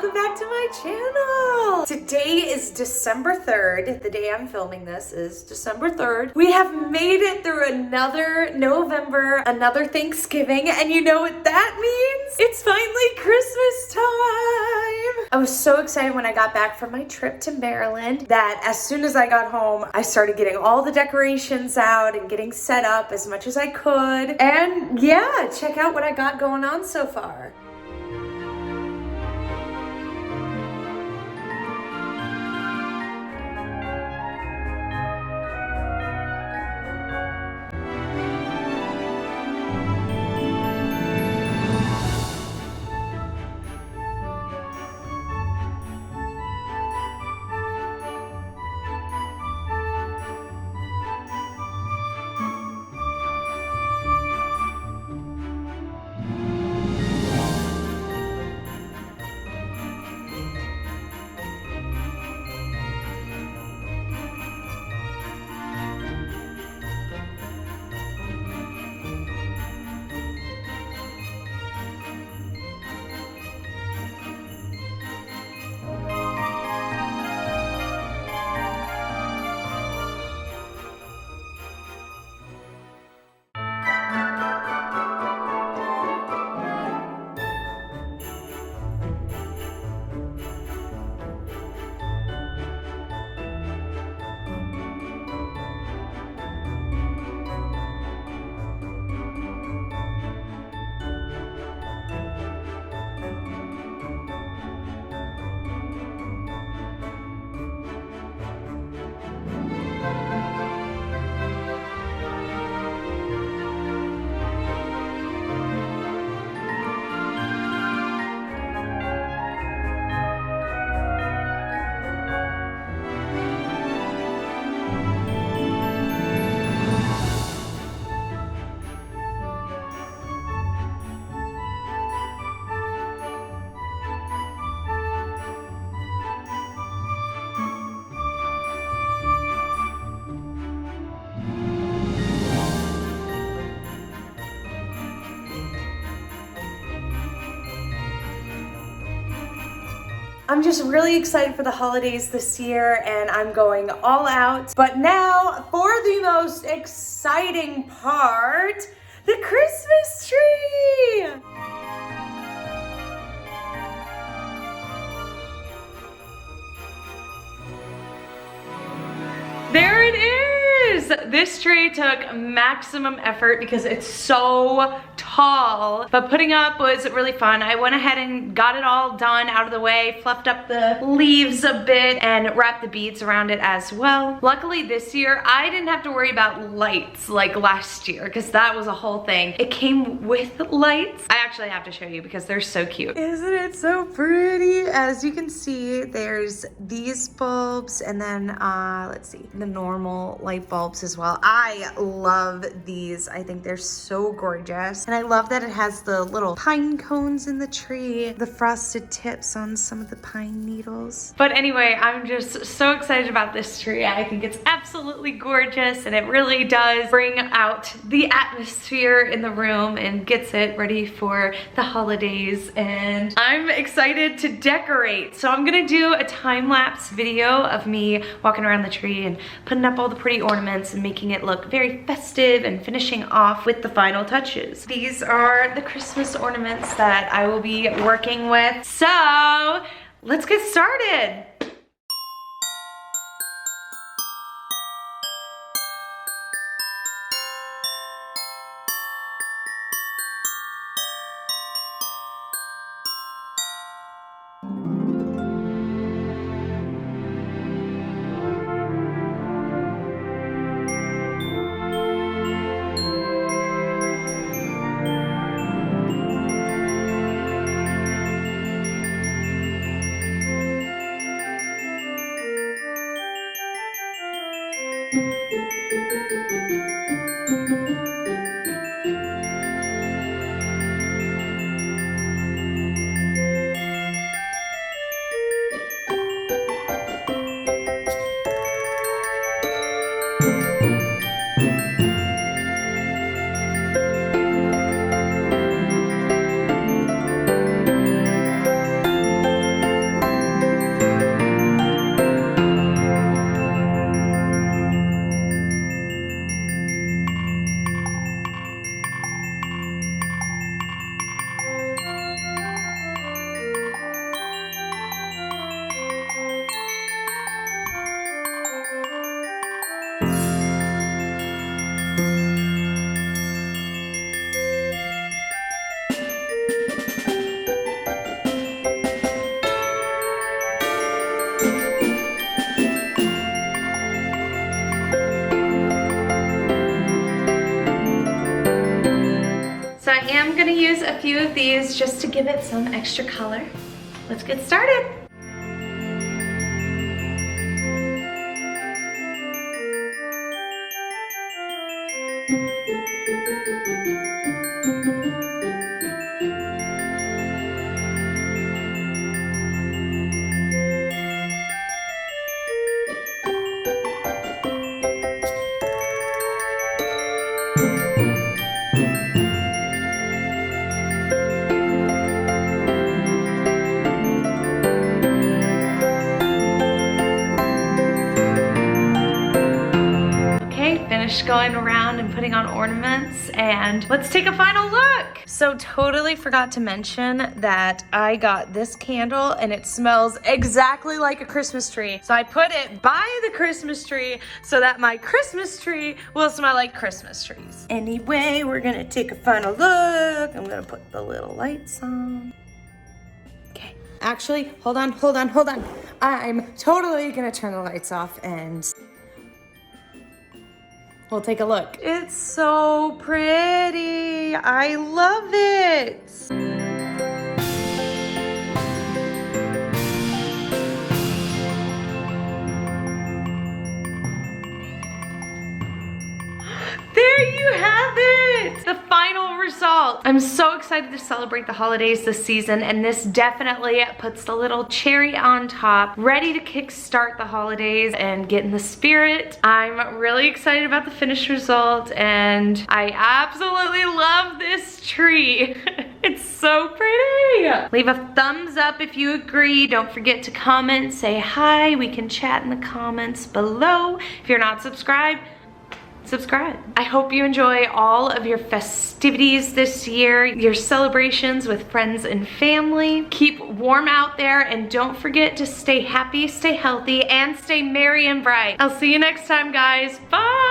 welcome back to my channel. Today is December 3rd. The day I'm filming this is December 3rd. We have made it through another November, another Thanksgiving, and you know what that means? It's finally Christmas time. I was so excited when I got back from my trip to Maryland that as soon as I got home, I started getting all the decorations out and getting set up as much as I could. And yeah, check out what I got going on so far. I'm just really excited for the holidays this year and I'm going all out. But now for the most exciting part, the Christmas tree! There it is! This tree took maximum effort because it's so tall, but putting up was really fun. I went ahead and got it all done out of the way, fluffed up the leaves a bit, and wrapped the beads around it as well. Luckily this year, I didn't have to worry about lights like last year, because that was a whole thing. It came with lights. I actually have to show you because they're so cute. Isn't it so pretty? As you can see, there's these bulbs, and then, let's see, the normal light bulbs as well. I love these. I think they're so gorgeous. And I love that it has the little pine cones in the tree, the frosted tips on some of the pine needles. But anyway, I'm just so excited about this tree. I think it's absolutely gorgeous and it really does bring out the atmosphere in the room and gets it ready for the holidays. And I'm excited to decorate. So I'm gonna do a time-lapse video of me walking around the tree and putting up all the pretty ornaments and making it look very festive and finishing off with the final touches. These are the Christmas ornaments that I will be working with. So let's get started. use a few of these just to give it some extra color. Let's get started. Going around and putting on ornaments, and let's take a final look. So totally forgot to mention that I got this candle and it smells exactly like a Christmas tree. So I put it by the Christmas tree so that my Christmas tree will smell like Christmas trees. Anyway, we're gonna take a final look. I'm gonna put the little lights on. Okay, actually, hold on. I'm totally gonna turn the lights off and we'll take a look. It's so pretty. I love it. There you have it! The final result. I'm so excited to celebrate the holidays this season, and this definitely puts the little cherry on top, ready to kickstart the holidays and get in the spirit. I'm really excited about the finished result, and I absolutely love this tree. It's so pretty. Leave a thumbs up if you agree. Don't forget to comment, say hi. We can chat in the comments below. If you're not subscribed, subscribe. I hope you enjoy all of your festivities this year, your celebrations with friends and family. Keep warm out there, and don't forget to stay happy, stay healthy, and stay merry and bright. I'll see you next time, guys. Bye!